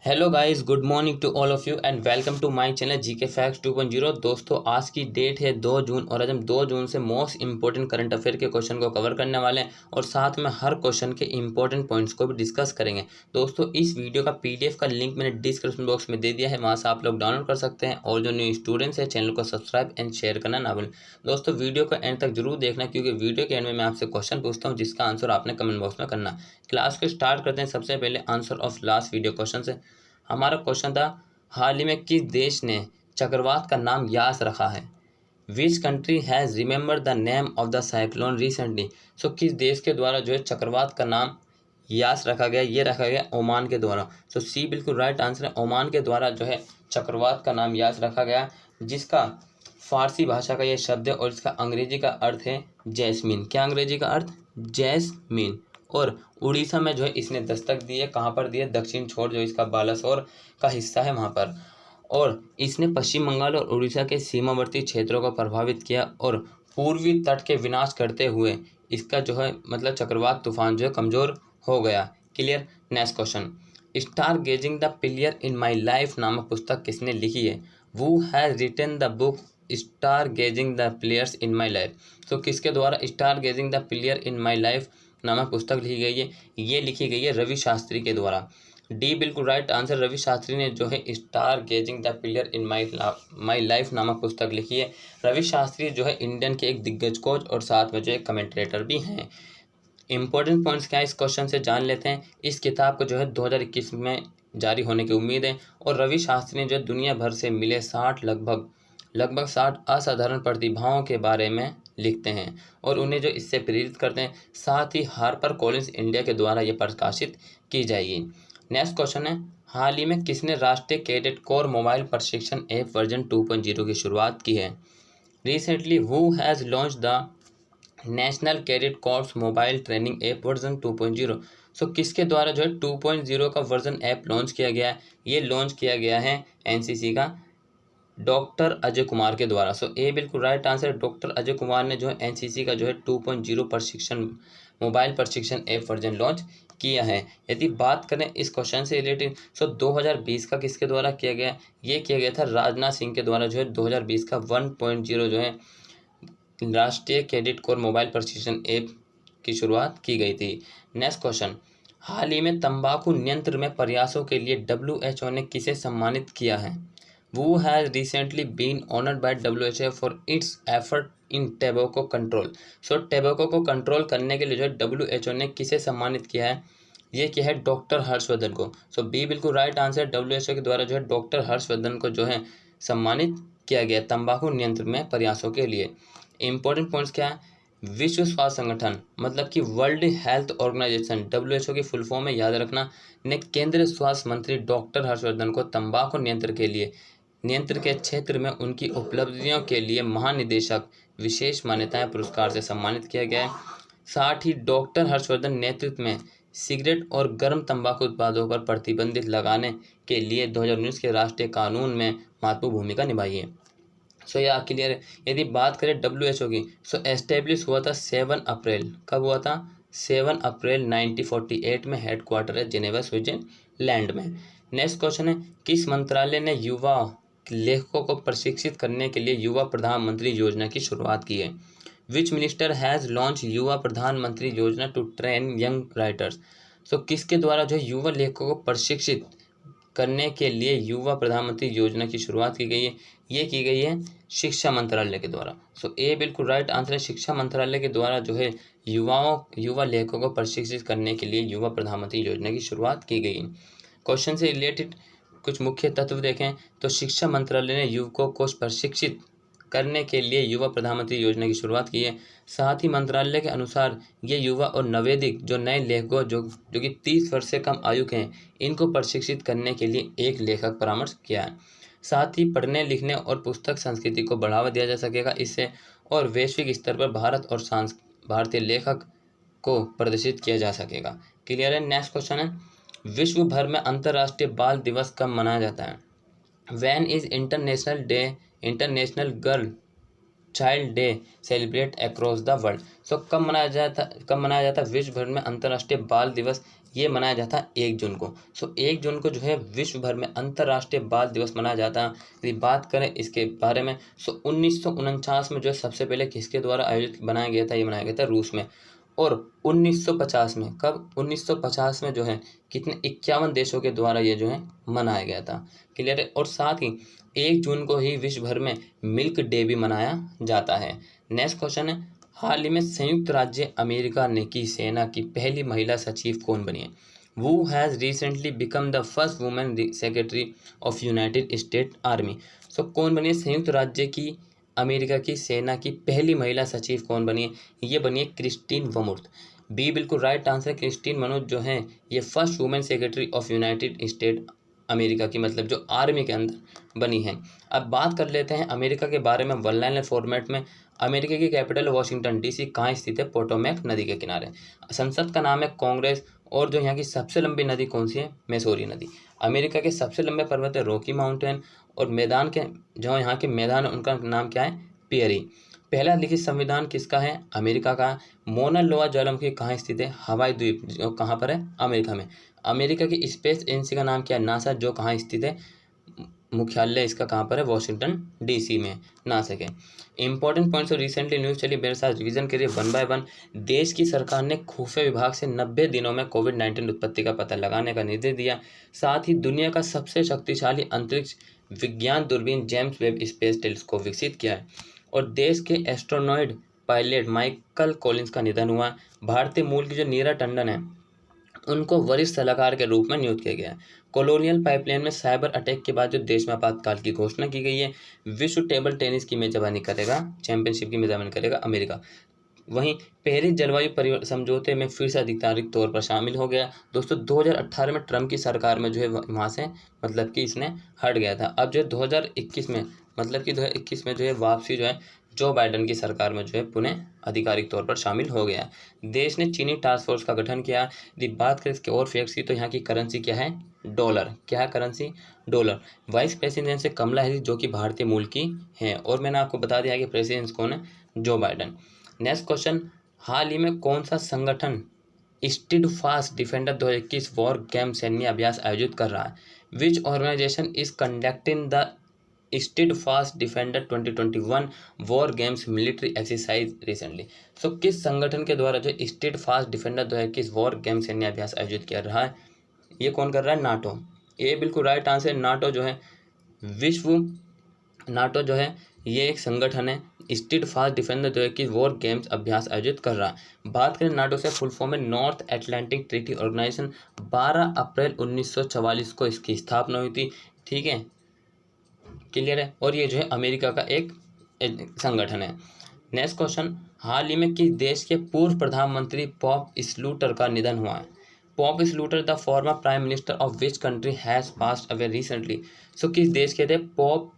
Hello guys, good morning to all of you and welcome to my channel GK facts 2.0। दोस्तों, आज की date है 2 जून और आज हम 2 जून से मोस्ट इंपॉर्टेंट करंट अफेयर के क्वेश्चन को कवर करने वाले हैं और साथ में हर क्वेश्चन के इंपॉर्टेंट पॉइंट्स को भी डिस्कस करेंगे। दोस्तों, इस वीडियो का पीडीएफ का लिंक मैंने डिस्क्रिप्शन बॉक्स में दे दिया है, वहाँ से आप लोग डाउनलोड कर सकते हैं और जो न्यू स्टूडेंट्स हैं चैनल को सब्सक्राइब एंड शेयर करना ना भूलें। दोस्तों, वीडियो को एंड तक जरूर देखना क्योंकि वीडियो के एंड में मैं आपसे क्वेश्चन पूछता हूँ जिसका आंसर आपने कमेंट बॉक्स में करना। क्लास को स्टार्ट करते हैं सबसे पहले answer of last video question से। हमारा क्वेश्चन था, हाल ही में किस देश ने चक्रवात का नाम यास रखा है? Which country has remember the name of the cyclone recently? So किस देश के द्वारा जो है चक्रवात का नाम यास रखा गया? ये रखा गया ओमान के द्वारा। सो सी बिल्कुल राइट आंसर है। ओमान के द्वारा जो है चक्रवात का नाम यास रखा गया, जिसका फारसी भाषा का ये शब्द है और इसका अंग्रेजी का अर्थ है जैस्मीन। क्या अंग्रेजी का अर्थ? जैस्मीन। और उड़ीसा में जो है इसने दस्तक दी है। कहाँ पर दी है? दक्षिण छोर जो इसका बालासोर का हिस्सा है वहाँ पर। और इसने पश्चिम बंगाल और उड़ीसा के सीमावर्ती क्षेत्रों को प्रभावित किया और पूर्वी तट के विनाश करते हुए इसका जो है मतलब चक्रवात तूफान जो है कमज़ोर हो गया। Clear. Next question, star gazing the players in my life नामक पुस्तक किसने लिखी है? Who has written the book star gazing the players in my life? तो किसके द्वारा star gazing the player in my life नामक पुस्तक लिखी गई है? ये लिखी गई है रवि शास्त्री के द्वारा। डी बिल्कुल राइट आंसर। रवि शास्त्री ने जो है star gazing the player in my life नामक पुस्तक लिखी है। रवि शास्त्री जो है इंडियन के एक दिग्गज कोच और साथ में जो है कमेंट्रेटर भी हैं। इंपॉर्टेंट पॉइंट्स क्या है इस क्वेश्चन से जान लेते हैं। इस किताब को जो है 2021 में जारी होने की उम्मीद है और रवि शास्त्री ने जो है दुनिया भर से मिले 60 लगभग 60 असाधारण प्रतिभाओं के बारे में लिखते हैं और उन्हें जो इससे प्रेरित करते हैं। साथ ही हार्पर कॉलिंस इंडिया के द्वारा ये प्रकाशित की जाएगी। नेक्स्ट क्वेश्चन है, हाल ही में किसने राष्ट्रीय कैडेट कोर मोबाइल प्रशिक्षण ऐप वर्जन 2.0 की शुरुआत की है? Recently who has launch the national cadet corps mobile training app version 2.0? सो किसके द्वारा जो है 2.0 का वर्जन ऐप लॉन्च किया गया है? ये लॉन्च किया गया है एनसीसी का डॉक्टर अजय कुमार के द्वारा। सो ए बिल्कुल right answer. Doctor Ajay Kumar ने जो है एनसीसी का जो है 2.0 प्रशिक्षण मोबाइल प्रशिक्षण ऐप वर्जन लॉन्च किया है। यदि बात करें इस क्वेश्चन से रिलेटेड, सो 2020 का किसके द्वारा किया गया? ये किया गया था राजनाथ सिंह के द्वारा। जो है 2020 का 1.0 जो है राष्ट्रीय कैडेट कोर मोबाइल प्रशिक्षण ऐप की शुरुआत की गई थी। नेक्स्ट क्वेश्चन, हाल ही में तंबाकू नियंत्रण में प्रयासों के लिए WHO ने किसे सम्मानित किया है? Who has recently been honored by WHO for its effort in tobacco control? So tobacco को कंट्रोल करने के लिए जो है WHO ने किसे सम्मानित किया है? ये किया है डॉक्टर हर्षवर्धन को। सो बी बिल्कुल राइट आंसर। WHO के द्वारा जो है डॉक्टर हर्षवर्धन को जो है सम्मानित किया गया तंबाकू नियंत्रण में प्रयासों के लिए। इंपॉर्टेंट पॉइंट्स क्या है? विश्व स्वास्थ्य संगठन मतलब कि वर्ल्ड हेल्थ ऑर्गेनाइजेशन WHO की फुल फॉर्म में याद रखना, ने केंद्रीय स्वास्थ्य मंत्री डॉक्टर हर्षवर्धन को तंबाकू नियंत्रण के क्षेत्र में उनकी उपलब्धियों के लिए महानिदेशक विशेष मान्यताएं पुरस्कार से सम्मानित किया गया है। साथ ही डॉक्टर हर्षवर्धन नेतृत्व में सिगरेट और गर्म तंबाकू उत्पादों पर प्रतिबंधित लगाने के लिए 2019 के राष्ट्रीय कानून में महत्वपूर्ण भूमिका निभाई है। सो यह क्लियर है। यदि बात करें WHO की, सो एस्टेब्लिश हुआ था 7 अप्रैल। कब हुआ था? 7 अप्रैल 1948 में। हेडक्वार्टर है जिनेवा स्विट्जरलैंड में। नेक्स्ट क्वेश्चन है, किस मंत्रालय ने युवा लेखकों को प्रशिक्षित करने के लिए युवा प्रधानमंत्री योजना की शुरुआत की है? विच मिनिस्टर हैज़ लॉन्च युवा प्रधानमंत्री योजना टू ट्रेन यंग राइटर्स? सो किसके द्वारा जो है युवा लेखकों को प्रशिक्षित करने के लिए युवा प्रधानमंत्री योजना की शुरुआत की गई है? ये की गई है शिक्षा मंत्रालय के द्वारा। सो ए बिल्कुल राइट आंसर है। शिक्षा मंत्रालय के द्वारा जो है युवा लेखकों को प्रशिक्षित करने के लिए युवा प्रधानमंत्री योजना की शुरुआत की गई। क्वेश्चन से रिलेटेड कुछ मुख्य तत्व देखें तो शिक्षा मंत्रालय ने युवकों को प्रशिक्षित करने के लिए युवा प्रधानमंत्री योजना की शुरुआत की है। साथ ही मंत्रालय के अनुसार ये युवा और नवोदित जो नए लेखकों जो कि 30 वर्ष से कम आयु के हैं, इनको प्रशिक्षित करने के लिए एक लेखक परामर्श किया है। साथ ही पढ़ने लिखने और पुस्तक संस्कृति को बढ़ावा दिया जा सकेगा इससे, और वैश्विक स्तर पर भारत और भारतीय लेखक को प्रदर्शित किया जा सकेगा। क्लियर है। नेक्स्ट क्वेश्चन है, विश्व भर में अंतर्राष्ट्रीय बाल दिवस कब मनाया जाता है? When is international girl child day celebrate across the world? So कब मनाया जाता विश्व भर में अंतर्राष्ट्रीय बाल दिवस? ये मनाया जाता है 1 जून को। सो 1 जून को जो है विश्व भर में अंतर्राष्ट्रीय बाल दिवस मनाया जाता है। यदि बात करें इसके बारे में, सो 1949 में जो है सबसे पहले किसके द्वारा आयोजित बनाया गया था, ये मनाया गया था रूस में। और 1950 में, कब, 1950 में जो है कितने 51 देशों के द्वारा ये जो है मनाया गया था। क्लियर है। और साथ ही 1 जून को ही विश्व भर में मिल्क डे भी मनाया जाता है। नेक्स्ट क्वेश्चन है, हाल ही में संयुक्त राज्य अमेरिका ने की सेना की पहली महिला सचिव कौन बनी है? Who has recently become the first woman secretary of United States Army? सो कौन बनी है संयुक्त राज्य की अमेरिका की सेना की पहली महिला सचिव कौन बनी है? ये बनी है क्रिस्टीन वमुर्थ। बी बिल्कुल राइट आंसर। क्रिस्टीन वमुर्थ जो है ये first women secretary of United state America की, मतलब जो आर्मी के अंदर बनी है। अब बात कर लेते हैं अमेरिका के बारे में वन लाइनर फॉर्मेट में। अमेरिका की कैपिटल वाशिंगटन डीसी कहाँ स्थित है? पोटोमैक नदी के किनारे। संसद का नाम है कांग्रेस। और जो यहाँ की सबसे लंबी नदी कौन सी है? मैसूरी नदी। अमेरिका के सबसे लंबे पर्वत है रॉकी माउंटेन। और मैदान के जो यहाँ के मैदान है उनका नाम क्या है? पियरी। पहला लिखित संविधान किसका है? अमेरिका का। मोना लोआ ज्वालामुखी कहाँ स्थित है? हवाई द्वीप, जो कहाँ पर है? अमेरिका में। अमेरिका की स्पेस एजेंसी का नाम क्या है? नासा, जो कहाँ स्थित है? मुख्यालय इसका कहाँ पर है? वॉशिंगटन डीसी में नासा के। इंपॉर्टेंट पॉइंट्स और रिसेंटली न्यूज़ चली, मेरे साथ रिवीजन करिए वन बाय वन। देश की सरकार ने खुफिया विभाग से 90 दिनों में कोविड-19 उत्पत्ति का पता लगाने का निर्देश दिया। साथ ही दुनिया का सबसे शक्तिशाली अंतरिक्ष विज्ञान दूरबीन जेम्स वेब स्पेस टेलीस्कोप विकसित किया है। और देश के एस्ट्रोनॉइड पायलट माइकल कॉलिंस का निधन हुआ। भारतीय मूल की जो नीरा टंडन है उनको वरिष्ठ सलाहकार के रूप में नियुक्त किया गया है। कॉलोनियल पाइपलाइन में साइबर अटैक के बाद जो देश में आपातकाल की घोषणा की गई है। विश्व टेबल टेनिस की मेजबानी करेगा, चैंपियनशिप की मेजबानी करेगा अमेरिका। वहीं पेरिस जलवायु समझौते में फिर से आधिकारिक तौर पर शामिल हो गया। दोस्तों 2018 में ट्रम्प की सरकार में जो है वहाँ से मतलब कि इसने हट गया था। अब जो है 2021 में, मतलब कि 2021 में जो है वापसी जो है जो बाइडन की सरकार में जो है पुनः आधिकारिक तौर पर शामिल हो गया। देश ने चीनी टास्क फोर्स का गठन किया। यदि बात करें इसके और फैक्ट्स की, तो यहाँ की करेंसी क्या है? डॉलर। क्या है करेंसी? डॉलर। वाइस प्रेसिडेंट से कमला हैरिस जो कि भारतीय मूल की हैं। और मैंने आपको बता दिया कि प्रेसिडेंट कौन है? जो बाइडन। नेक्स्ट क्वेश्चन, हाल ही में कौन सा संगठन स्टीडफास्ट डिफेंडर 2021 वॉर गेम सैन्य अभ्यास आयोजित कर रहा है? Which organisation is conducting the Steadfast Defender 2021 war games military exercise recently? So किस संगठन के द्वारा जो स्टीडफास्ट डिफेंडर 2021 वॉर गेम सैन्य अभ्यास आयोजित किया रहा है? ये कौन कर रहा है? नाटो। ये बिल्कुल राइट आंसर। नाटो जो है नाटो जो है ये एक संगठन है, स्टीडफास्ट डिफेंडर जो है कि वॉर गेम्स अभ्यास आयोजित कर रहा है। बात करें नाटो से फुल फॉर्म में नॉर्थ अटलांटिक ट्रीटी ऑर्गेनाइजेशन। 12 अप्रैल 1944 को इसकी स्थापना हुई थी। ठीक है, क्लियर है। और ये जो है अमेरिका का एक संगठन है। नेक्स्ट क्वेश्चन, हाल ही में किस देश के पूर्व प्रधानमंत्री पॉप स्लूटर का निधन हुआ है? Poul Schluter the former prime minister of which country has passed away recently? So किस देश के थे पॉप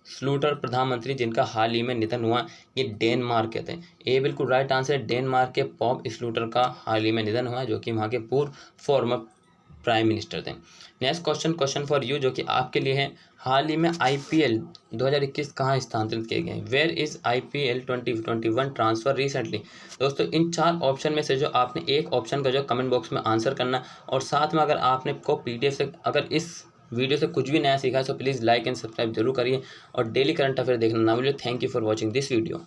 स्लूटर प्रधानमंत्री जिनका हाल ही में निधन हुआ? ये डेनमार्क के थे। ये बिल्कुल राइट आंसर। डेनमार्क के पॉप स्लूटर का हाल ही में निधन हुआ जो कि वहाँ के पूर्व फॉर्मर प्राइम मिनिस्टर थे। नेक्स्ट क्वेश्चन फॉर यू जो कि आपके लिए है, हाल ही में IPL 2021 कहाँ स्थानांतरित किए गए? Where is IPL 2021 transfer recently? दोस्तों इन 4 ऑप्शन में से जो आपने एक ऑप्शन का जो कमेंट बॉक्स में आंसर करना। और साथ में अगर आपने को PDF से अगर इस वीडियो से कुछ भी नया सीखा है तो प्लीज़ लाइक एंड सब्सक्राइब जरूर करिए और डेली करंट अफेयर देखना ना भूलिए। Thank you for watching this video.